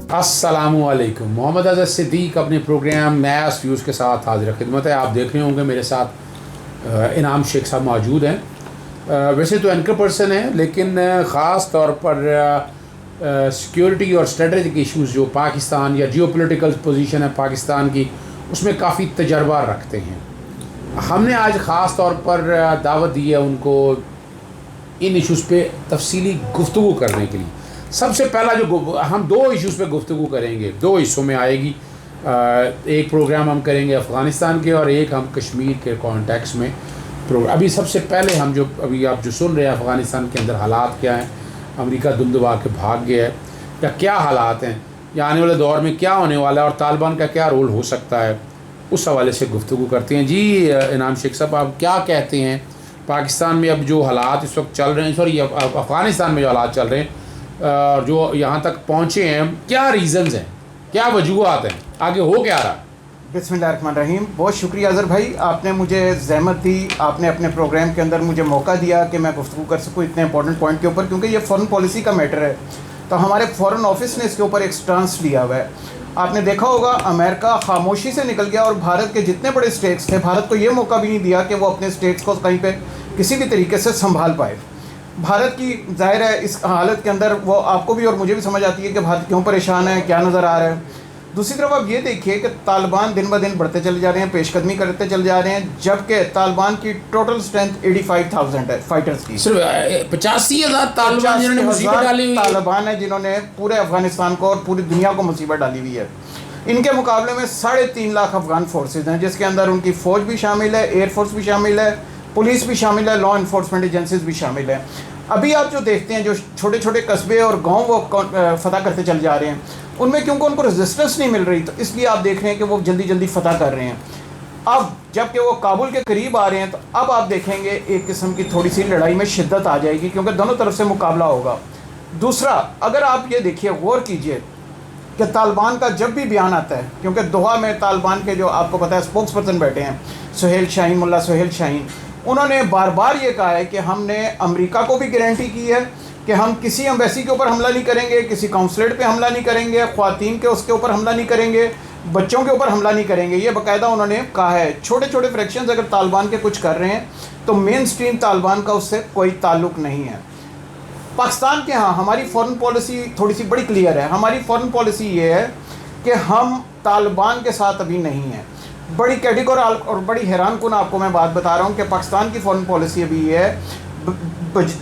अस्सलामुअलैकुम। मोहम्मद अज़हर सिद्दीक अपने programme नयास views के साथ हाजिर खिदमत है। आप देख रहे होंगे मेरे साथ इनाम शेख साहब मौजूद हैं। वैसे तो एंकर पर्सन है, लेकिन ख़ास तौर पर सिक्योरिटी और स्ट्रेटजिक इश्यूज़ जो पाकिस्तान या जियोपॉलिटिकल पोजीशन है पाकिस्तान की, उसमें काफ़ी तजर्बा रखते हैं। हमने आज ख़ास तौर पर दावत दी है उनको इन इश्यूज़ पे तफसीली गुफ्तगू करने के लिए। सबसे पहला जो हम दो इश्यूज़ पे गुफ्तगू करेंगे, दो हिस्सों में आएगी। एक प्रोग्राम हम करेंगे अफ़गानिस्तान के और एक हम कश्मीर के कॉन्टेक्स्ट में प्रोग्राम। अभी सबसे पहले हम जो अभी आप जो सुन रहे हैं अफ़गानिस्तान के अंदर हालात क्या हैं, अमेरिका दुम दबा के भाग गया है या क्या हालात हैं, या आने वाले दौर में क्या होने वाला है और तालिबान का क्या रोल हो सकता है, उस हवाले से गुफ्तगू करते हैं। जी इनाम शेख साहब, आप क्या कहते हैं पाकिस्तान में अब जो हालात इस वक्त चल रहे हैं, सॉरी अफ़गानिस्तान में जो हालात चल रहे हैं और जो यहाँ तक पहुँचे हैं, क्या रीज़न्स हैं, क्या वजूहात हैं, आगे हो क्या रहा? बिस्मिल्लाहिर्रहमानिर्रहीम। बहुत शुक्रिया अज़हर भाई, आपने मुझे ज़हमत दी, आपने अपने प्रोग्राम के अंदर मुझे मौका दिया कि मैं गुफ्तगू कर सकूँ इतने इंपॉर्टेंट पॉइंट के ऊपर, क्योंकि ये फ़ॉरेन पॉलिसी का मैटर है। तो हमारे फ़ॉरेन ऑफिस ने इसके ऊपर एक स्टांस लिया हुआ है। आपने देखा होगा अमेरिका खामोशी से निकल गया और भारत के जितने बड़े स्टेट्स थे, भारत को ये मौका भी नहीं दिया कि वो अपने स्टेट्स को कहीं पर किसी भी तरीके से संभाल पाए। भारत की ज़ाहिर है इस हालत के अंदर वो आपको भी और मुझे भी समझ आती है कि भारत क्यों परेशान है, क्या नज़र आ रहा है। दूसरी तरफ आप ये देखिए कि तालिबान दिन ब दिन बढ़ते चले जा रहे हैं, पेशकदमी करते चले जा रहे हैं, जबकि तालिबान की टोटल स्ट्रेंथ 85,000 है फाइटर्स की। सिर्फ 85,000 तालिबान है जिन्होंने पूरे अफगानिस्तान को और पूरी दुनिया को मुसीबत डाली हुई है। इनके मुकाबले में 3.5 लाख अफगान फोर्सेज हैं, जिसके अंदर उनकी फ़ौज भी शामिल है, एयरफोर्स भी शामिल है, पुलिस भी शामिल है, लॉ इन्फोर्समेंट एजेंसीज भी शामिल है। अभी आप जो देखते हैं जो छोटे छोटे कस्बे और गांव वो फतह करते चले जा रहे हैं, उनमें क्योंकि उनको रेजिस्टेंस नहीं मिल रही, तो इसलिए आप देख रहे हैं कि वो जल्दी जल्दी फतह कर रहे हैं। अब जबकि वो काबुल के करीब आ रहे हैं, तो अब आप देखेंगे एक किस्म की थोड़ी सी लड़ाई में शिद्दत आ जाएगी, क्योंकि दोनों तरफ से मुकाबला होगा। दूसरा, अगर आप ये देखिए, गौर कीजिए कि तालिबान का जब भी बयान आता है, क्योंकि दोहा में तालिबान के जो आपको पता है स्पोक्स पर्सन बैठे हैं, सुहेल शाहीन, मुल्ला सुहेल शाहीन, उन्होंने बार बार ये कहा है कि हमने अमेरिका को भी गारंटी की है कि हम किसी एम्बेसी के ऊपर हमला नहीं करेंगे, किसी काउंसलेट पे हमला नहीं करेंगे, ख्वातीन के उसके ऊपर हमला नहीं करेंगे, बच्चों के ऊपर हमला नहीं करेंगे। ये बाकायदा उन्होंने कहा है। छोटे छोटे फ्रैक्शंस अगर तालिबान के कुछ कर रहे हैं तो मेन स्ट्रीम तालिबान का उससे कोई ताल्लुक़ नहीं है। पाकिस्तान के यहाँ हमारी फ़ॉरेन पॉलिसी थोड़ी सी बड़ी क्लियर है। हमारी फ़ॉरेन पॉलिसी ये है कि हम तालिबान के साथ अभी नहीं हैं। बड़ी कैटेगरी और बड़ी हैरान कुन आपको मैं बात बता रहा हूँ कि पाकिस्तान की फ़ॉरेन पॉलिसी अभी ये है,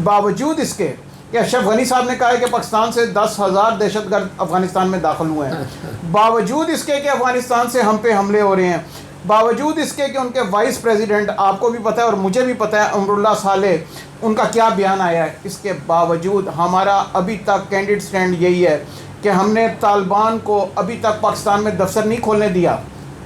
बावजूद इसके कि अशरफ गनी साहब ने कहा है कि पाकिस्तान से 10,000 दहशतगर्द अफ़गानिस्तान में दाखिल हुए हैं, बावजूद इसके कि अफ़गानिस्तान से हम पे हमले हो रहे हैं, बावजूद इसके कि उनके वाइस प्रेसिडेंट, आपको भी पता है और मुझे भी पता है, अमरुल्लाह सालेह, उनका क्या बयान आया है, इसके बावजूद हमारा अभी तक कैंडिड स्टैंड यही है कि हमने तालिबान को अभी तक पाकिस्तान में दफ्तर नहीं खोलने दिया।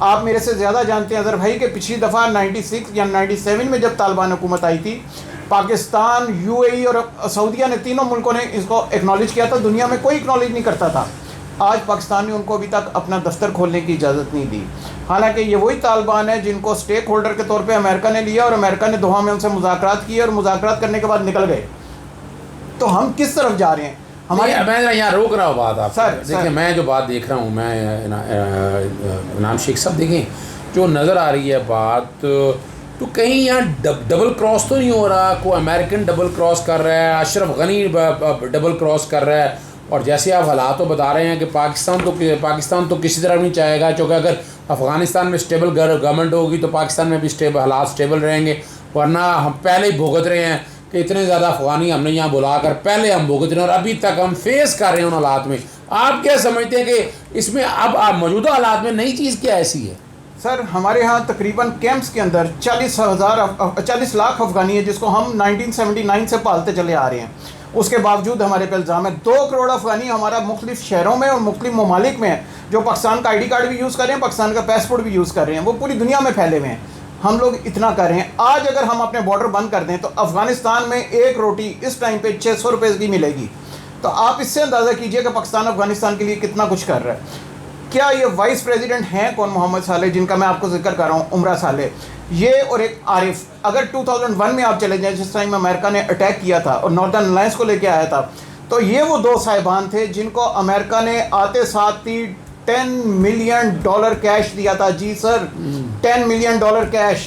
आप मेरे से ज़्यादा जानते हैं अज़हर भाई कि पिछली दफ़ा 96 या 97 में जब तालिबान हुकूमत आई थी, पाकिस्तान, यूएई और सऊदीया ने, तीनों मुल्कों ने इसको एक्नॉलेज किया था, दुनिया में कोई एक्नॉलेज नहीं करता था। आज पाकिस्तान ने उनको अभी तक अपना दफ्तर खोलने की इजाज़त नहीं दी। हालांकि ये वही तालिबान है जिनको स्टेक होल्डर के तौर पे अमेरिका ने लिया और अमेरिका ने दोहा में उनसे मुज़ाकरात किए और मुज़ाकरात करने के बाद निकल गए। तो हम किस तरफ जा रहे हैं? मैं यहाँ रोक रहा हूँ बात आप सर। देखिए, मैं जो बात देख रहा हूँ, मैं इनाम शेख साहब, देखें जो नज़र आ रही है बात, तो कहीं यहाँ डबल क्रॉस तो नहीं हो रहा? कोई अमेरिकन डबल क्रॉस कर रहा है, अशरफ गनी डबल क्रॉस कर रहा है, और जैसे आप हालात तो बता रहे हैं कि पाकिस्तान तो किसी तरह नहीं चाहेगा, क्योंकि अगर अफ़गानिस्तान में स्टेबल गवर्नमेंट होगी तो पाकिस्तान में भी हालात स्टेबल रहेंगे। वरना हम पहले ही भुगत रहे हैं कि इतने ज़्यादा अफ़गानी हमने यहाँ बुलाकर पहले हम भुगत रहे हैं और अभी तक हम फेस कर रहे हैं उन हालात में। आप क्या समझते हैं कि इसमें अब आप मौजूदा हालात में नई चीज़ क्या ऐसी है? सर, हमारे यहाँ तकरीबन कैंप्स के अंदर 40 लाख अफ़गानी है, जिसको हम 1979 से पालते चले आ रहे हैं। उसके बावजूद हमारे पे इल्ज़ाम है 2 करोड़ अफ़गानी हमारा मुख्तलिफ़ शहरों में और मुख्तलिफ़ ममालिक में है, जो पाकिस्तान का ID कार्ड भी यूज़ कर रहे हैं, पाकिस्तान का पासपोर्ट भी यूज़ कर रहे हैं, वो पूरी दुनिया में फैले हुए हैं। हम लोग इतना कर रहे हैं। आज अगर हम अपने बॉर्डर बंद कर दें तो अफ़गानिस्तान में एक रोटी इस टाइम पे 600 रुपये की मिलेगी। तो आप इससे अंदाज़ा कीजिए कि पाकिस्तान अफ़गानिस्तान के लिए कितना कुछ कर रहा है। क्या ये वाइस प्रेसिडेंट हैं कौन? मोहम्मद सालेह, जिनका मैं आपको जिक्र कर रहा हूँ, उमरा सालेह, ये और एक आरिफ। अगर 2001 में आप चले जाएँ, जिस टाइम अमेरिका ने अटैक किया था और नॉर्दर्न अलायंस को लेके आया था, तो ये वो दो साहिबान थे जिनको अमेरिका ने आते साथ ही $10 मिलियन कैश दिया था। जी सर, $10 मिलियन कैश।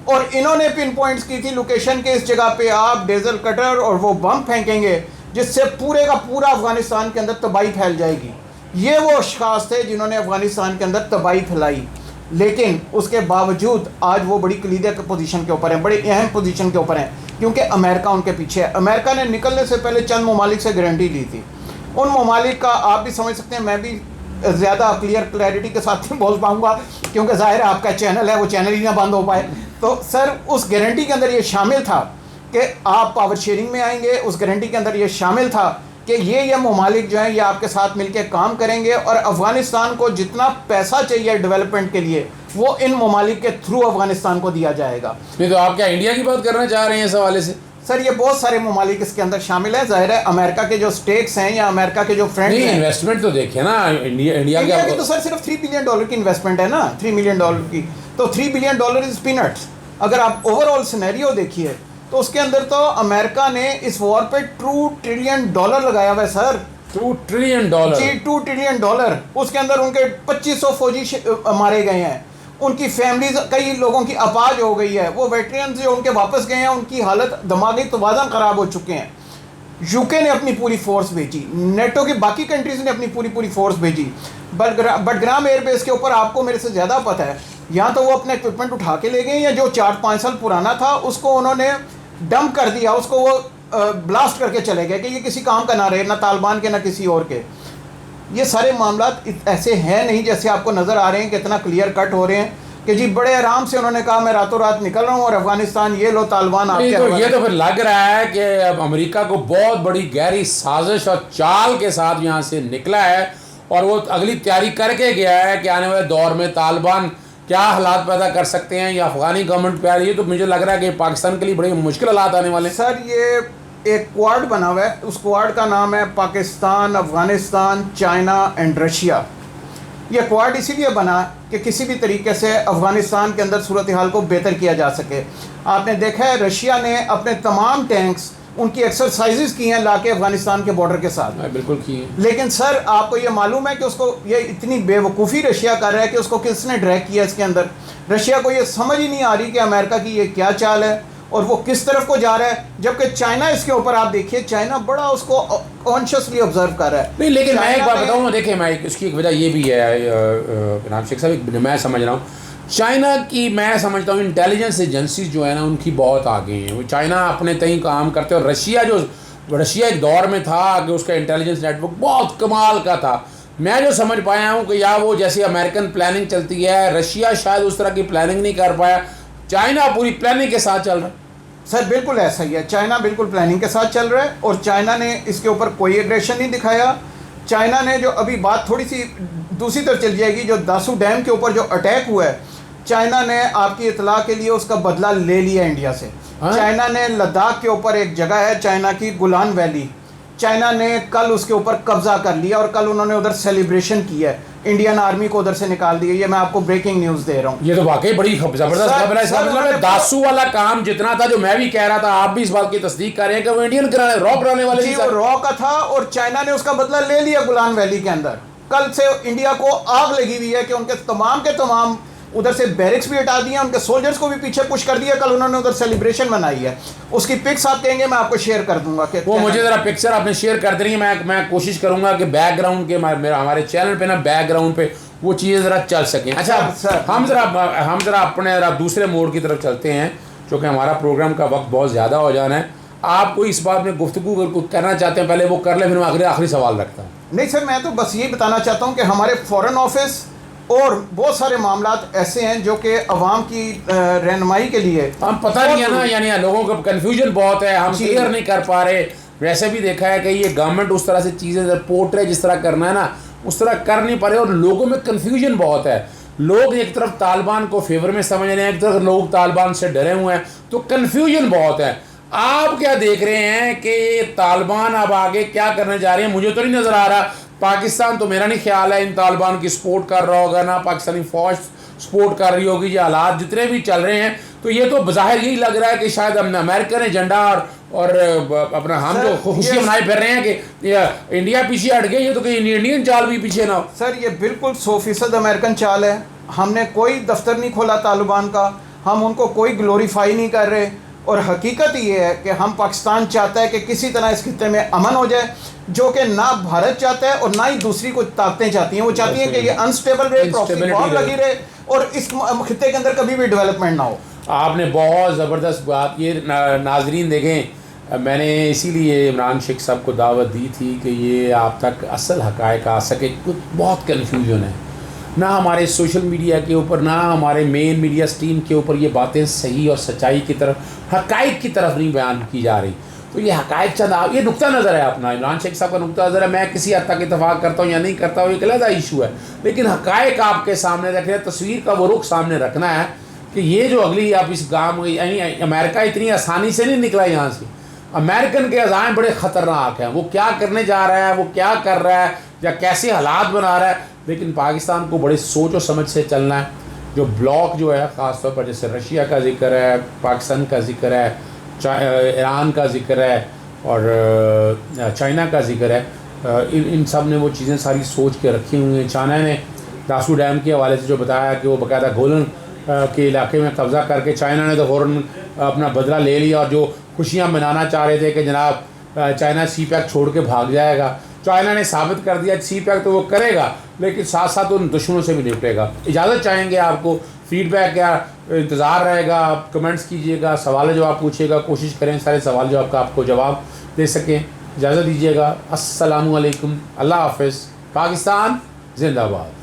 और इन्होंने पिन पॉइंट्स की थी लोकेशन के, इस जगह पे आप डीजल कटर और वो बम फेंकेंगे जिससे पूरे का पूरा अफगानिस्तान के अंदर तबाही फैल जाएगी। ये वो अशखास थे जिन्होंने अफगानिस्तान के अंदर तबाही फैलाई, लेकिन उसके बावजूद आज वो बड़ी कलीदे की पोजीशन के ऊपर हैं, बड़ी अहम पोजीशन के ऊपर हैं, क्योंकि अमेरिका उनके पीछे है। अमेरिका ने निकलने से पहले चंद ममालिक से गारंटी ली थी। उन ममालिक का आप भी समझ सकते हैं, मैं भी ज़्यादा क्लैरिटी के साथ नहीं बोल पाऊँगा क्योंकि ज़ाहिर है आपका चैनल है, वो चैनल ही ना बंद हो पाए। तो सर उस गारंटी के अंदर ये शामिल था कि आप पावर शेयरिंग में आएंगे। उस गारंटी के अंदर ये शामिल था कि ये ममालिक जो हैं ये आपके साथ मिलकर काम करेंगे और अफ़गानिस्तान को जितना पैसा चाहिए डेवलपमेंट के लिए वो इन ममालिक के थ्रू अफ़गानिस्तान को दिया जाएगा। नहीं तो आप क्या इंडिया की बात करना चाह रहे हैं इस हवाले से? सर ये बहुत सारे ममालिक इसके अंदर शामिल है। जाहिर है अमेरिका के जो स्टेक्स हैं या अमेरिका के जो फ्रेंड्स हैं, इन्वेस्टमेंट तो देखिए ना, इंडिया की तो सर सिर्फ $3 बिलियन की इन्वेस्टमेंट है ना, $3 मिलियन की। तो $3 बिलियन इज पीनट्स। अगर आप ओवरऑल सिनेरियो देखिए तो उसके अंदर तो अमेरिका ने इस वॉर पे $2 ट्रिलियन लगाया हुआ है सर। $2 ट्रिलियन जी, $2 ट्रिलियन। उसके अंदर उनके 2500 फौजी मारे गए हैं, उनकी फैमिलीज कई लोगों की अपाज हो गई है, वो वेटरन जो उनके वापस गए हैं उनकी हालत दिमागी तवाज़ुन ख़राब हो चुके हैं। यूके ने अपनी पूरी फोर्स भेजी, नेटो की बाकी कंट्रीज़ ने अपनी पूरी फोर्स भेजी। बडग्राम एयरबेस के ऊपर आपको मेरे से ज़्यादा पता है, यहाँ तो वो अपना इक्विपमेंट उठा के ले गए या जो 4-5 साल पुराना था उसको उन्होंने डंप कर दिया, उसको वो ब्लास्ट करके चले गए कि ये किसी काम का ना रहे, ना तालिबान के ना किसी और के। ये सारे मामलात ऐसे हैं नहीं जैसे आपको नज़र आ रहे हैं कि इतना क्लियर कट हो रहे हैं कि जी बड़े आराम से उन्होंने कहा मैं रातों रात निकल रहा हूँ और अफगानिस्तान ये लो तालिबान आपके। तो ये तो फिर लग रहा है कि अब अमेरिका को बहुत बड़ी गहरी साजिश और चाल के साथ यहाँ से निकला है और वो अगली तैयारी करके गया है कि आने वाले दौर में तालिबान क्या हालात पैदा कर सकते हैं या अफगानी गवर्नमेंट पे आ रही है। तो मुझे लग रहा है कि पाकिस्तान के लिए बड़े मुश्किल हालात आने वाले हैं। सर ये एक क्वाड बना हुआ है, उस क्वाड का नाम है Pakistan, Afghanistan, China and Russia. यह क्वाड इसीलिए बना कि किसी भी तरीके से अफगानिस्तान के अंदर सूरत हाल को बेहतर किया जा सके। आपने देखा है रशिया ने अपने तमाम टैंक्स उनकी एक्सरसाइजेस की हैं लाके अफगानिस्तान के बॉर्डर के साथ। बिल्कुल की है। लेकिन सर आपको ये मालूम है कि उसको ये इतनी बेवकूफ़ी रशिया कर रहा है कि उसको किसने ड्रैग किया इसके अंदर। रशिया को ये समझ ही नहीं आ रही कि अमेरिका की ये क्या चाल है और वो किस तरफ को जा रहा है, जबकि चाइना इसके ऊपर आप देखिए चाइना बड़ा उसको कॉन्शियसली ऑब्जर्व कर रहा है। नहीं लेकिन मैं एक बात बताऊँ ना, देखिए मैं इसकी एक वजह ये भी है नाम शेख साहब, मैं समझ रहा हूँ चाइना की, मैं समझता हूँ इंटेलिजेंस एजेंसीज जो है ना उनकी बहुत आगे हैं। वो चाइना अपने तय काम करते हैं और रशिया एक दौर में था कि उसका इंटेलिजेंस नेटवर्क बहुत कमाल का था। मैं जो समझ पाया हूँ कि या वो जैसे अमेरिकन प्लानिंग चलती है, रशिया शायद उस तरह की प्लानिंग नहीं कर पाया, चाइना पूरी प्लानिंग के साथ चल रहा है। सर बिल्कुल ऐसा ही है, चाइना बिल्कुल प्लानिंग के साथ चल रहा है और चाइना ने इसके ऊपर कोई एग्रेशन नहीं दिखाया। चाइना ने जो अभी बात थोड़ी सी दूसरी तरफ चल जाएगी, जो दासू डैम के ऊपर जो अटैक हुआ है, चाइना ने आपकी इतला के लिए उसका बदला ले लिया इंडिया से। चाइना ने लद्दाख के ऊपर एक जगह है चाइना की गोलान वैली, चाइना ने कल उसके ऊपर कब्जा कर लिया और कल उन्होंने उधर सेलिब्रेशन किया है, इंडियन आर्मी को उधर से निकाल दिया। ये मैं आपको ब्रेकिंग न्यूज़ दे रहा हूँ। ये तो वाकई बड़ी जबरदस्त खबर है। इसका मतलब है दासू वाला काम जितना था, जो मैं भी कह रहा था, आप भी इस बात की तस्दीक कर रहे हैं कि वो इंडियन रॉ कराने वाले जी, वो रॉ का था और चाइना ने उसका बदला ले लिया गोलान वैली के अंदर। कल से इंडिया को आग लगी हुई है कि उनके तमाम उधर से बैरिक्स भी हटा दिए, उनके सोल्जर्स को भी पीछे पुश कर दिया। कल उन्होंने उधर सेलिब्रेशन मनाई है, उसकी पिक्स आप कहेंगे मैं आपको शेयर कर दूंगा कि वो मुझे ज़रा पिक्चर आपने शेयर कर देनी है। मैं कोशिश करूंगा कि बैकग्राउंड के हमारे चैनल पे ना बैकग्राउंड पे वो चीज़ें ज़रा चल सकें। अच्छा सर, हम ज़रा अपने दूसरे मोड की तरफ चलते हैं, क्योंकि हमारा प्रोग्राम का वक्त बहुत ज़्यादा हो जाना है। आपको इस बात में गुफ्तगू करना चाहते हैं, पहले वो कर ले, फिर मैं आखिरी सवाल रखता हूँ। नहीं सर, मैं तो बस यही बताना चाहता हूँ कि हमारे फॉरेन ऑफिस और बहुत सारे मामलात ऐसे हैं जो कि अवाम की रहनुमाई के लिए हम पता नहीं है ना, यानी लोगों का कन्फ्यूजन बहुत है, हम क्लियर नहीं कर पा रहे। वैसे भी देखा है कि ये गवर्नमेंट उस तरह से चीज़ें पोर्ट्रे जिस तरह करना है ना उस तरह कर नहीं पा रहे और लोगों में कन्फ्यूजन बहुत है। लोग एक तरफ तालिबान को फेवर में समझ रहे हैं, एक तरफ लोग तालिबान से डरे हुए हैं, तो कन्फ्यूजन बहुत है। आप क्या देख रहे हैं कि तालिबान अब आगे क्या करने जा रहे हैं? मुझे तो नहीं नज़र आ रहा। पाकिस्तान तो मेरा नहीं ख्याल है इन तालिबान की सपोर्ट कर रहा होगा, ना पाकिस्तानी फौज सपोर्ट कर रही होगी, ये हालात जितने भी चल रहे हैं, तो ये तो बज़ाहिर यही लग रहा है कि शायद हम अमेरिकन एजेंडा और अपना हम जो खुशियाँ मनाए फिर रहे हैं कि इंडिया पीछे हट गई, ये तो कहीं इंडियन चाल भी पीछे ना हो। सर ये बिल्कुल 100% अमेरिकन चाल है। हमने कोई दफ्तर नहीं खोला तालिबान का, हम उनको कोई ग्लोरीफाई नहीं कर रहे, और हकीकत ये है कि हम पाकिस्तान चाहता है कि किसी तरह इस खित्ते में अमन हो जाए, जो कि ना भारत चाहता है और ना ही दूसरी कोई ताकतें चाहती हैं। वो चाहती हैं कि ये अनस्टेबल रहे, प्रॉक्सी वॉर लगी रहे और इस खित्ते के अंदर कभी भी डेवलपमेंट ना हो। आपने बहुत ज़बरदस्त बात, ये नाजरीन देखें, मैंने इसीलिए इमरान शेख साहब को दावत दी थी कि ये आप तक असल हक़ाइक़ आ सके। कुछ बहुत कन्फ्यूजन है, ना हमारे सोशल मीडिया के ऊपर, ना हमारे मेन मीडिया स्ट्रीम के ऊपर ये बातें सही और सच्चाई की तरफ, हक़ाइक़ की तरफ नहीं बयान की जा रही। तो ये हक़ाइक़ चंद, ये नुक्ता नज़र है अपना, इमरान शेख साहब का नुक्ता नज़र है। मैं किसी हद तक इतफ़ाक़ करता हूँ या नहीं करता हूँ, एक अलग इशू है, लेकिन हक़ाइक़ आपके सामने रख रहे हैं, तस्वीर का वो रुख सामने रखना है कि ये जो अगली आप इस गाँव में, अमेरिका इतनी आसानी से नहीं निकला यहाँ से। अमेरिकन के अज़ाम बड़े ख़तरनाक हैं, वो क्या करने जा रहा है, वो क्या कर रहा है या कैसे हालात बना रहा है, लेकिन पाकिस्तान को बड़े सोच और समझ से चलना है। जो ब्लॉक जो है ख़ास तौर पर, जैसे रशिया का जिक्र है, पाकिस्तान का जिक्र है, ईरान का जिक्र है और चाइना का जिक्र है, इन सब ने वो चीज़ें सारी सोच के रखी हुई हैं। चाइना ने दासू डैम के हवाले से जो बताया कि वो बाकायदा गोलन के इलाके में कब्ज़ा करके चाइना ने तो फ़ौरन अपना बदला ले लिया, और जो खुशियाँ मनाना चाह रहे थे कि जनाब चाइना सी पैक छोड़ के भाग जाएगा, चाइना ने साबित कर दिया सी पैक तो वो करेगा, लेकिन साथ साथ उन दुश्मनों से भी निपटेगा। इजाज़त चाहेंगे आपको, फीडबैक या इंतज़ार रहेगा, आप कमेंट्स कीजिएगा, सवाल जवाब पूछिएगा, कोशिश करें सारे सवाल जवाब का आपको जवाब दे सकें। इजाज़त दीजिएगा, अस्सलामु अलैकुम, अल्लाह हाफ़िज़, पाकिस्तान जिंदाबाद।